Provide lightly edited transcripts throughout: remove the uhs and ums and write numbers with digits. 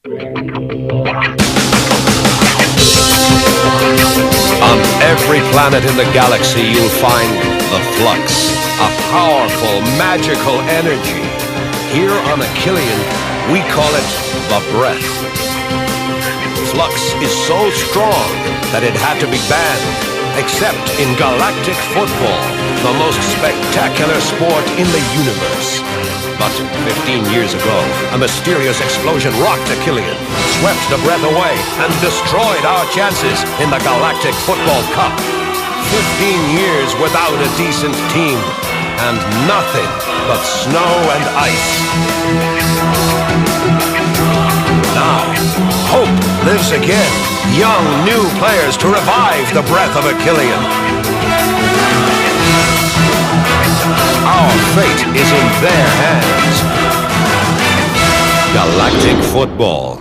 On every planet in the galaxy you'll find the flux, a powerful, magical energy. Here on Achillean, we call it the breath. Flux is so strong that it had to be banned, except in galactic football, the most spectacular sport in the universe. But 15 years ago, a mysterious explosion rocked Achillean, swept the breath away, and destroyed our chances in the Galactic Football Cup. 15 years without a decent team, and nothing but snow and ice. Now, hope lives again. Young, new players to revive the breath of Achillean. Our fate is in their hands. Galactic Football.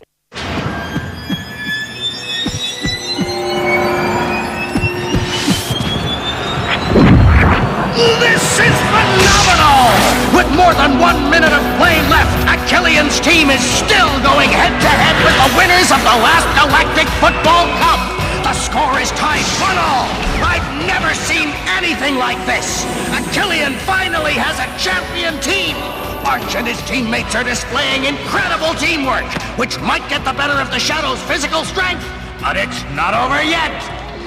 This is phenomenal! With more than 1 minute of play left, Achillean's team is still going head-to-head with the winners of the last Galactic Football Cup. The score is tied 1-1. I've never seen anything like this. Achillean finally has a champion team. Arch and his teammates are displaying incredible teamwork, which might get the better of the Shadow's physical strength, but it's not over yet.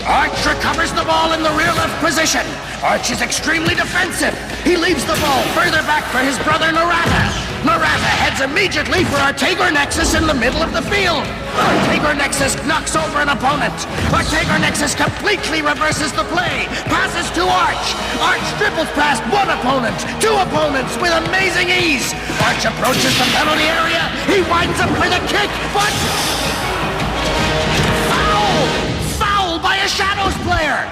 Arch recovers the ball in the rear left position. Arch is extremely defensive. He leaves the ball further back for his brother Narata. Narata heads immediately for Artager Nexus in the middle of the field. Artager Nexus knocks over an opponent. Artager Nexus completely reverses the play. Passes to Arch. Arch dribbles past one opponent, two opponents with amazing ease. Arch approaches the penalty area. He winds up with a kick, but... Foul by a Shadows player!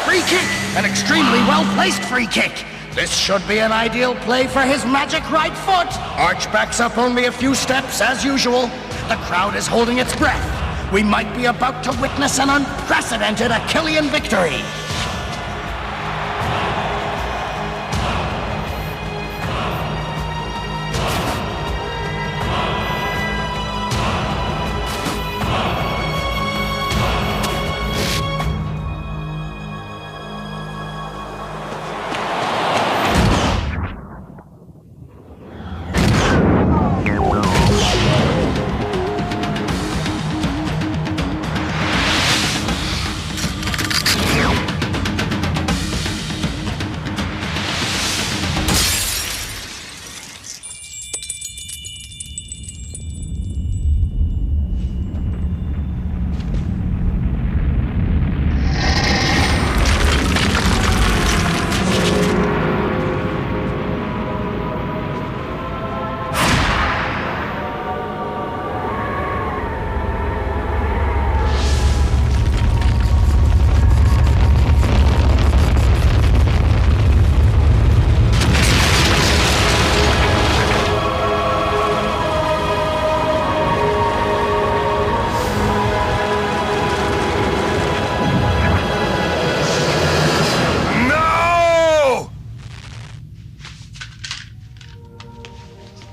Free kick, an extremely well-placed free kick. This should be an ideal play for his magic right foot. Arch backs up only a few steps as usual. The crowd is holding its breath. We might be about to witness an unprecedented Achillean victory.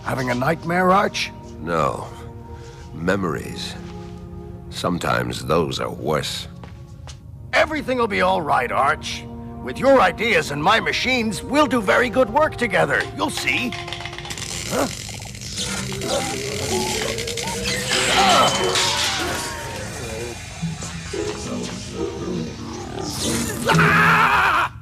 Having a nightmare, Arch? No. Memories. Sometimes those are worse. Everything will be all right, Arch. With your ideas and my machines, we'll do very good work together. You'll see. Huh? Ah!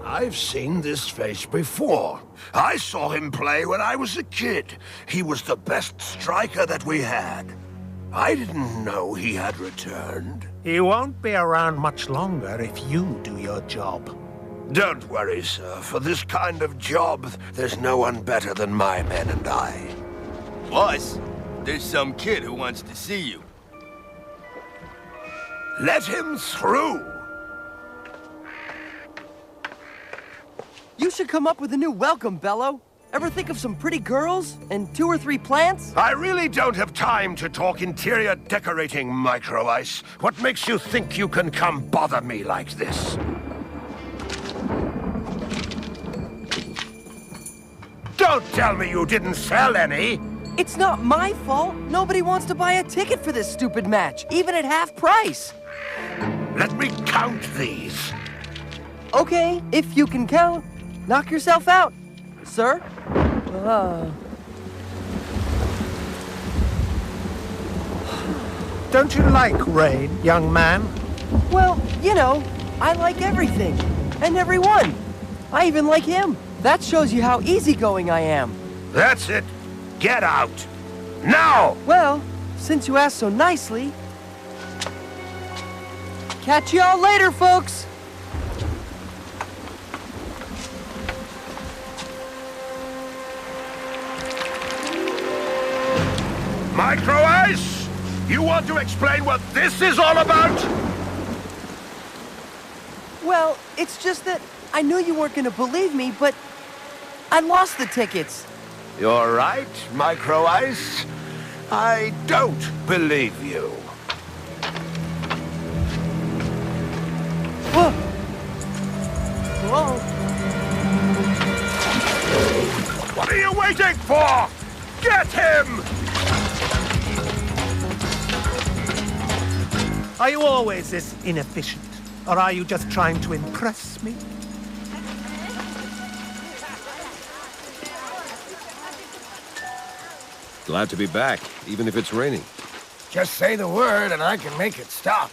I've seen this face before. I saw him play when I was a kid. He was the best striker that we had. I didn't know he had returned. He won't be around much longer if you do your job. Don't worry, sir. For this kind of job, there's no one better than my men and I. Plus, there's some kid who wants to see you. Let him through! You should come up with a new welcome, Bello. Ever think of some pretty girls and 2 or 3 plants? I really don't have time to talk interior decorating, Micro Ice. What makes you think you can come bother me like this? Don't tell me you didn't sell any! It's not my fault. Nobody wants to buy a ticket for this stupid match, even at half price. Let me count these. Okay, if you can count. Knock yourself out, sir. Don't you like rain, young man? Well, you know, I like everything. And everyone. I even like him. That shows you how easygoing I am. That's it. Get out. Now! Well, since you asked so nicely... Catch y'all later, folks! Micro Ice! You want to explain what this is all about? Well, it's just that I knew you weren't gonna believe me, but I lost the tickets. You're right, Micro Ice. I don't believe you. Whoa! Whoa! What are you waiting for? Get him! Are you always this inefficient? Or are you just trying to impress me? Glad to be back, even if it's raining. Just say the word and I can make it stop.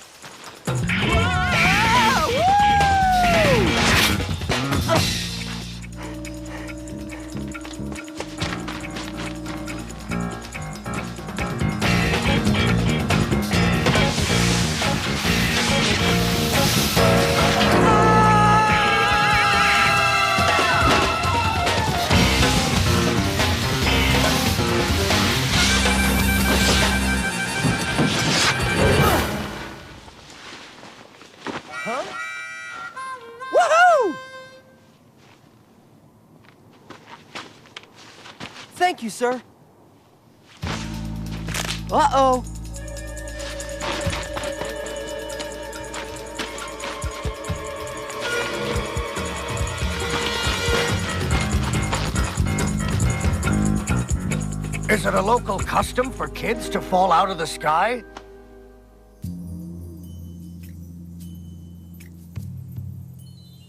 Thank you, sir. Uh-oh. Is it a local custom for kids to fall out of the sky?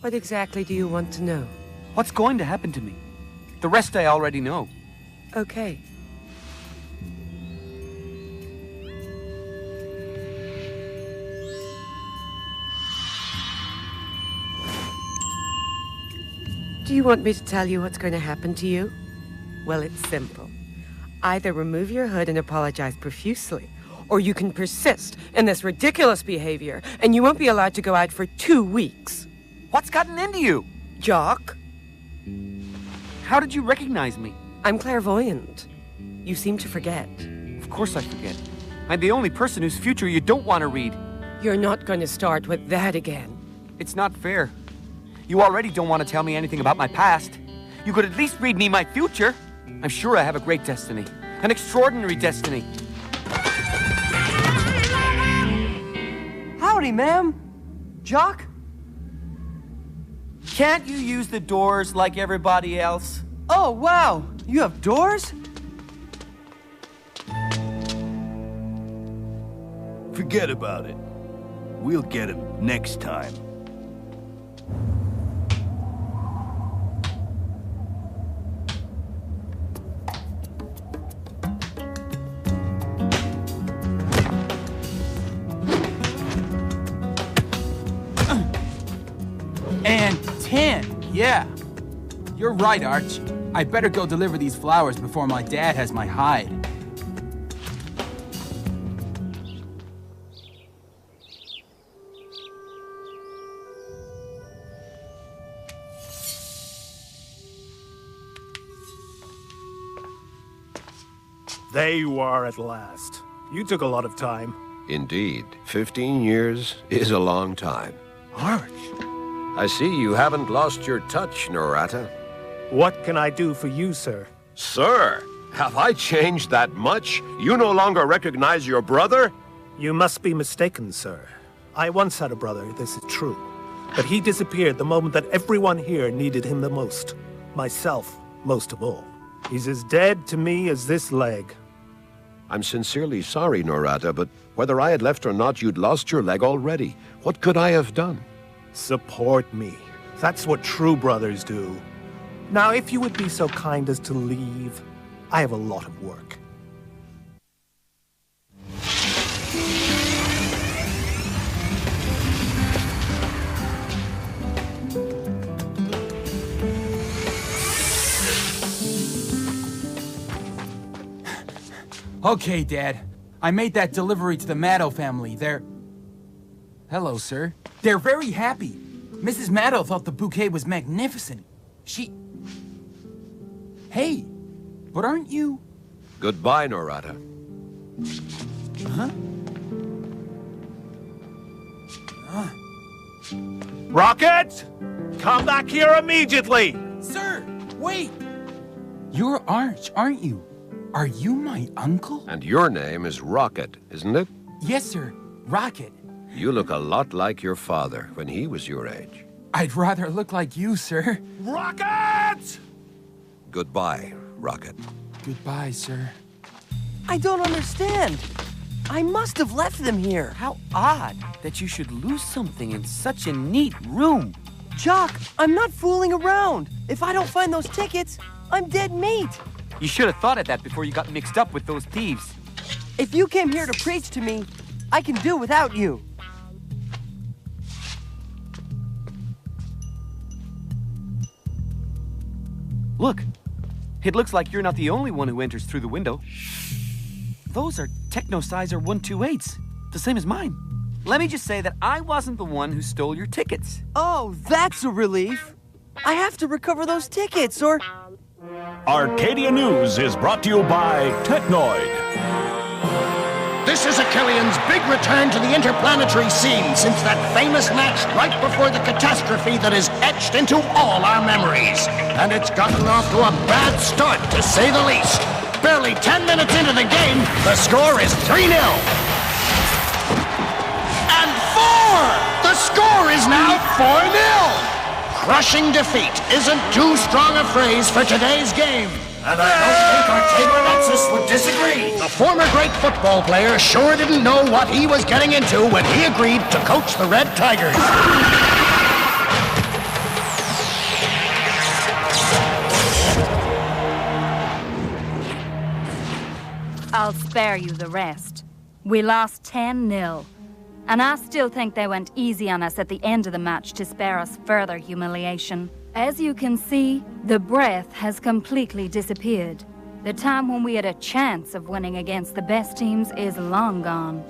What exactly do you want to know? What's going to happen to me? The rest I already know. Okay. Do you want me to tell you what's going to happen to you? Well, it's simple. Either remove your hood and apologize profusely, or you can persist in this ridiculous behavior, and you won't be allowed to go out for 2 weeks. What's gotten into you? Jock? How did you recognize me? I'm clairvoyant. You seem to forget. Of course I forget. I'm the only person whose future you don't want to read. You're not going to start with that again. It's not fair. You already don't want to tell me anything about my past. You could at least read me my future. I'm sure I have a great destiny. An extraordinary destiny. Howdy, ma'am. Jock? Can't you use the doors like everybody else? Oh, wow. You have doors? Forget about it. We'll get him next time. And 10, yeah. You're right, Arch. I'd better go deliver these flowers before my dad has my hide. There you are at last. You took a lot of time. Indeed, 15 years is a long time. Arch! I see you haven't lost your touch, Norata. What can I do for you, sir? Sir, have I changed that much? You no longer recognize your brother? You must be mistaken, sir. I once had a brother, this is true. But he disappeared the moment that everyone here needed him the most. Myself, most of all. He's as dead to me as this leg. I'm sincerely sorry, Norata, but whether I had left or not, you'd lost your leg already. What could I have done? Support me. That's what true brothers do. Now, if you would be so kind as to leave, I have a lot of work. Okay, Dad. I made that delivery to the Maddow family. They're... Hello, sir. They're very happy. Mrs. Maddow thought the bouquet was magnificent. She... Hey, but aren't you... Goodbye, Norata. Huh? Rocket! Come back here immediately! Sir, wait! You're Arch, aren't you? Are you my uncle? And your name is Rocket, isn't it? Yes, sir. Rocket. You look a lot like your father when he was your age. I'd rather look like you, sir. Rocket! Goodbye, Rocket. Goodbye, sir. I don't understand. I must have left them here. How odd that you should lose something in such a neat room. Jock, I'm not fooling around. If I don't find those tickets, I'm dead meat. You should have thought of that before you got mixed up with those thieves. If you came here to preach to me, I can do without you. Look, it looks like you're not the only one who enters through the window. Those are Technosizer 128s, the same as mine. Let me just say that I wasn't the one who stole your tickets. Oh, that's a relief. I have to recover those tickets, or... Arcadia News is brought to you by Technoid. This is Achillean's big return to the interplanetary scene since that famous match right before the catastrophe that is etched into all our memories. And it's gotten off to a bad start, to say the least. Barely 10 minutes into the game, the score is 3-0. And 4! The score is now 4-0! Crushing defeat isn't too strong a phrase for today's game. And I don't think our Tabernexus would disagree. The former great football player sure didn't know what he was getting into when he agreed to coach the Red Tigers. I'll spare you the rest. We lost 10-0. And I still think they went easy on us at the end of the match to spare us further humiliation. As you can see, the breath has completely disappeared. The time when we had a chance of winning against the best teams is long gone.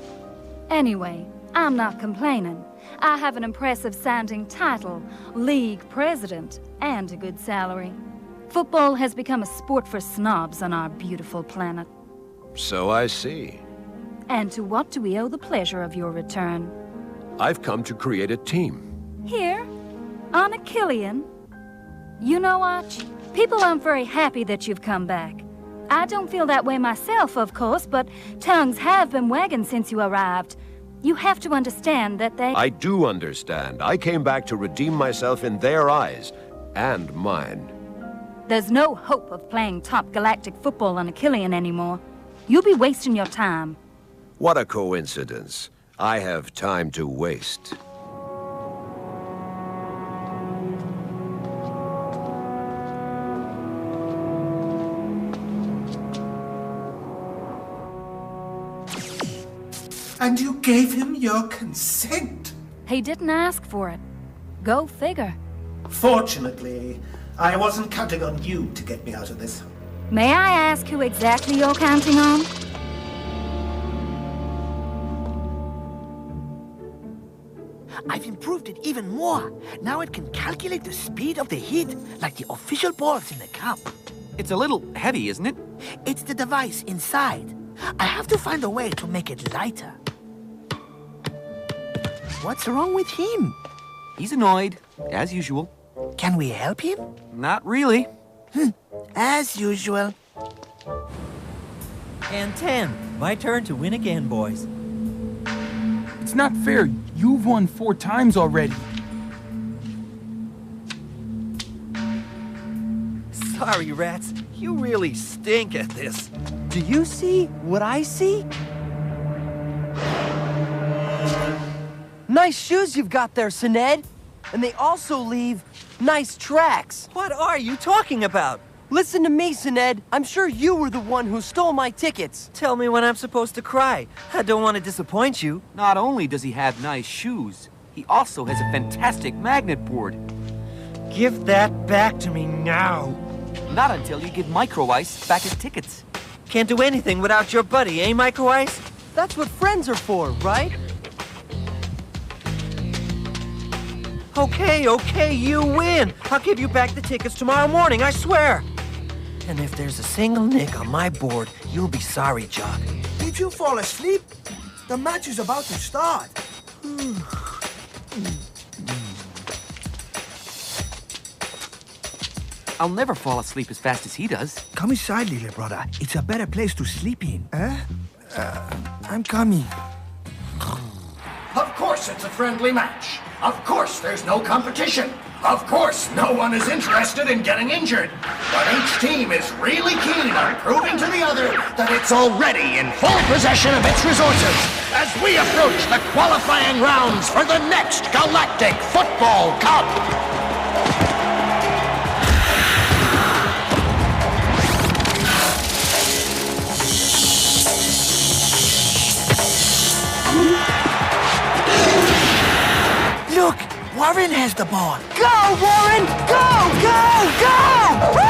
Anyway, I'm not complaining. I have an impressive-sounding title, league president, and a good salary. Football has become a sport for snobs on our beautiful planet. So I see. And to what do we owe the pleasure of your return? I've come to create a team. Here? On Achillean? You know, Arch, people aren't very happy that you've come back. I don't feel that way myself, of course, but tongues have been wagging since you arrived. You have to understand that they... I do understand. I came back to redeem myself in their eyes, and mine. There's no hope of playing top galactic football on Achillean anymore. You'll be wasting your time. What a coincidence. I have time to waste. And you gave him your consent? He didn't ask for it. Go figure. Fortunately, I wasn't counting on you to get me out of this. May I ask who exactly you're counting on? I've improved it even more. Now it can calculate the speed of the heat like the official balls in the cup. It's a little heavy, isn't it? It's the device inside. I have to find a way to make it lighter. What's wrong with him? He's annoyed, as usual. Can we help him? Not really. As usual. And 10. My turn to win again, boys. It's not fair. You've won 4 times already. Sorry, rats. You really stink at this. Do you see what I see? Nice shoes you've got there, Sined. And they also leave nice tracks. What are you talking about? Listen to me, Sined. I'm sure you were the one who stole my tickets. Tell me when I'm supposed to cry. I don't want to disappoint you. Not only does he have nice shoes, he also has a fantastic magnet board. Give that back to me now. Not until you give Micro Ice back his tickets. Can't do anything without your buddy, eh, Micro Ice? That's what friends are for, right? Okay, you win. I'll give you back the tickets tomorrow morning, I swear. And if there's a single nick on my board, you'll be sorry, Jock. Did you fall asleep? The match is about to start. I'll never fall asleep as fast as he does. Come inside, little brother. It's a better place to sleep in. I'm coming. Of course it's a friendly match. Of course there's no competition. Of course no one is interested in getting injured. But each team is really keen on proving to the other that it's already in full possession of its resources as we approach the qualifying rounds for the next Galactic Football Cup. Look, Warren has the ball. Go, Warren! Go! Woo!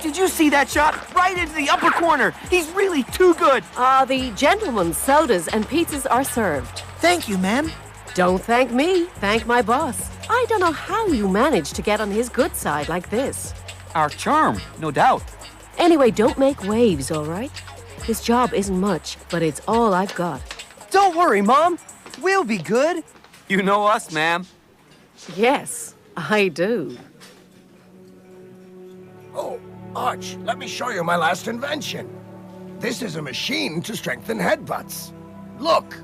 Did you see that shot? Right into the upper corner. He's really too good. The gentlemen's sodas and pizzas are served. Thank you, ma'am. Don't thank me. Thank my boss. I don't know how you managed to get on his good side like this. Our charm, no doubt. Anyway, don't make waves, all right? This job isn't much, but it's all I've got. Don't worry, Mom. We'll be good. You know us, ma'am. Yes, I do. Oh, Arch, let me show you my last invention. This is a machine to strengthen headbutts. Look.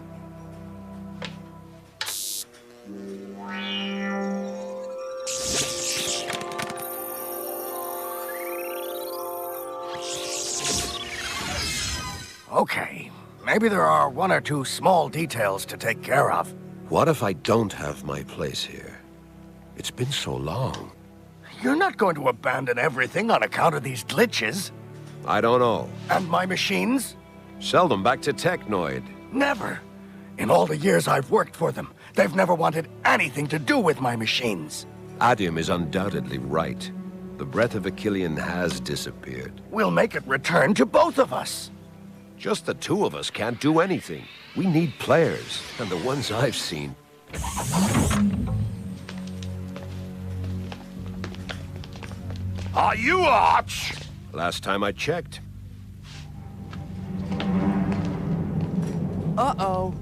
Okay, maybe there are 1 or 2 small details to take care of. What if I don't have my place here? It's been so long. You're not going to abandon everything on account of these glitches. I don't know. And my machines? Sell them back to Technoid. Never. In all the years I've worked for them, they've never wanted anything to do with my machines. Adium is undoubtedly right. The breath of Achillean has disappeared. We'll make it return to both of us. Just the 2 of us can't do anything. We need players, and the ones I've seen. Are you Arch? Last time I checked. Uh-oh.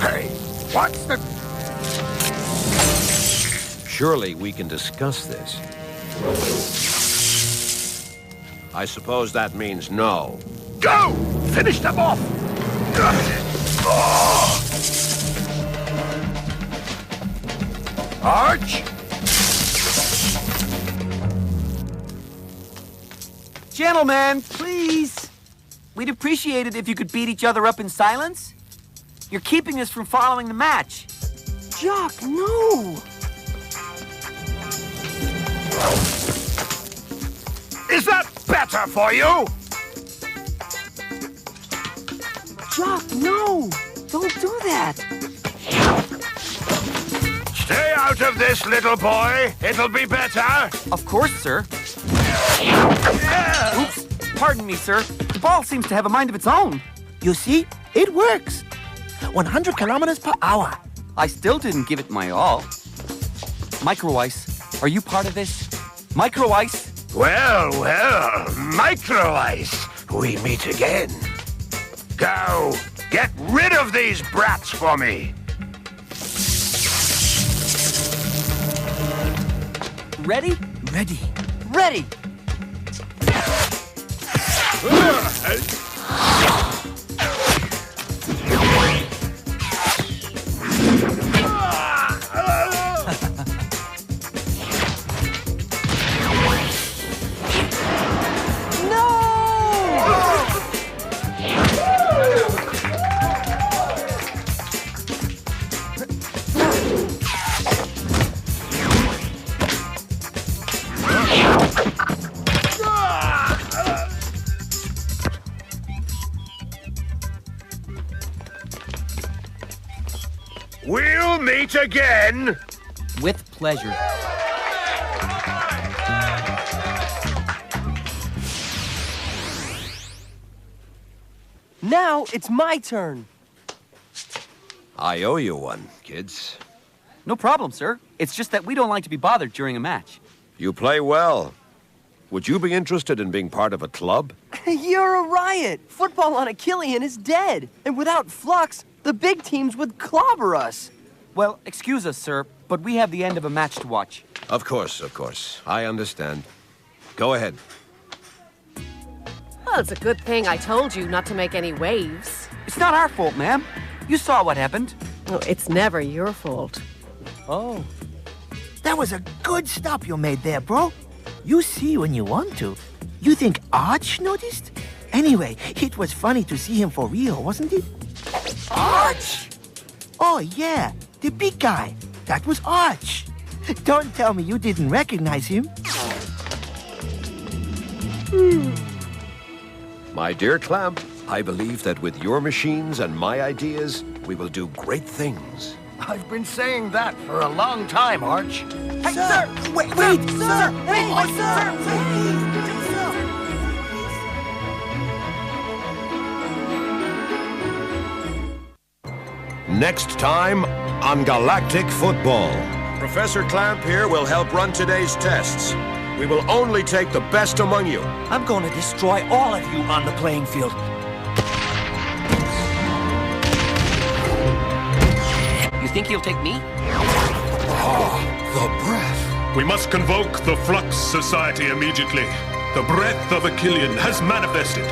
Hey, what's the... Surely we can discuss this. I suppose that means no. Go! Finish them off! Arch? Gentlemen, please. We'd appreciate it if you could beat each other up in silence. You're keeping us from following the match. Jock, no! Is that better for you? Jock, no! Don't do that! Stay out of this, little boy. It'll be better. Of course, sir. Oops. Pardon me, sir. The ball seems to have a mind of its own. You see? It works. 100 kilometers per hour. I still didn't give it my all. Micro Ice, are you part of this? Micro Ice? Well, Micro Ice, we meet again. Go, get rid of these brats for me. Ready? Ready. Ready! We'll meet again. With pleasure. Now it's my turn. I owe you one, kids. No problem, sir. It's just that we don't like to be bothered during a match. You play well. Would you be interested in being part of a club? You're a riot! Football on Achillean is dead! And without Flux, the big teams would clobber us! Well, excuse us, sir, but we have the end of a match to watch. Of course, of course. I understand. Go ahead. Well, it's a good thing I told you not to make any waves. It's not our fault, ma'am. You saw what happened. Oh, it's never your fault. Oh. That was a good stop you made there, bro. You see when you want to. You think Arch noticed? Anyway, it was funny to see him for real, wasn't it? Arch! Oh, yeah, the big guy. That was Arch. Don't tell me you didn't recognize him. My dear Clamp, I believe that with your machines and my ideas, we will do great things. I've been saying that for a long time, Arch. Hey, sir! Wait, sir! Hey, sir! Next time on Galactic Football. Professor Clamp here will help run today's tests. We will only take the best among you. I'm going to destroy all of you on the playing field. You think he'll take me? Ah, the breath. We must convoke the Flux Society immediately. The breath of Achillean has manifested.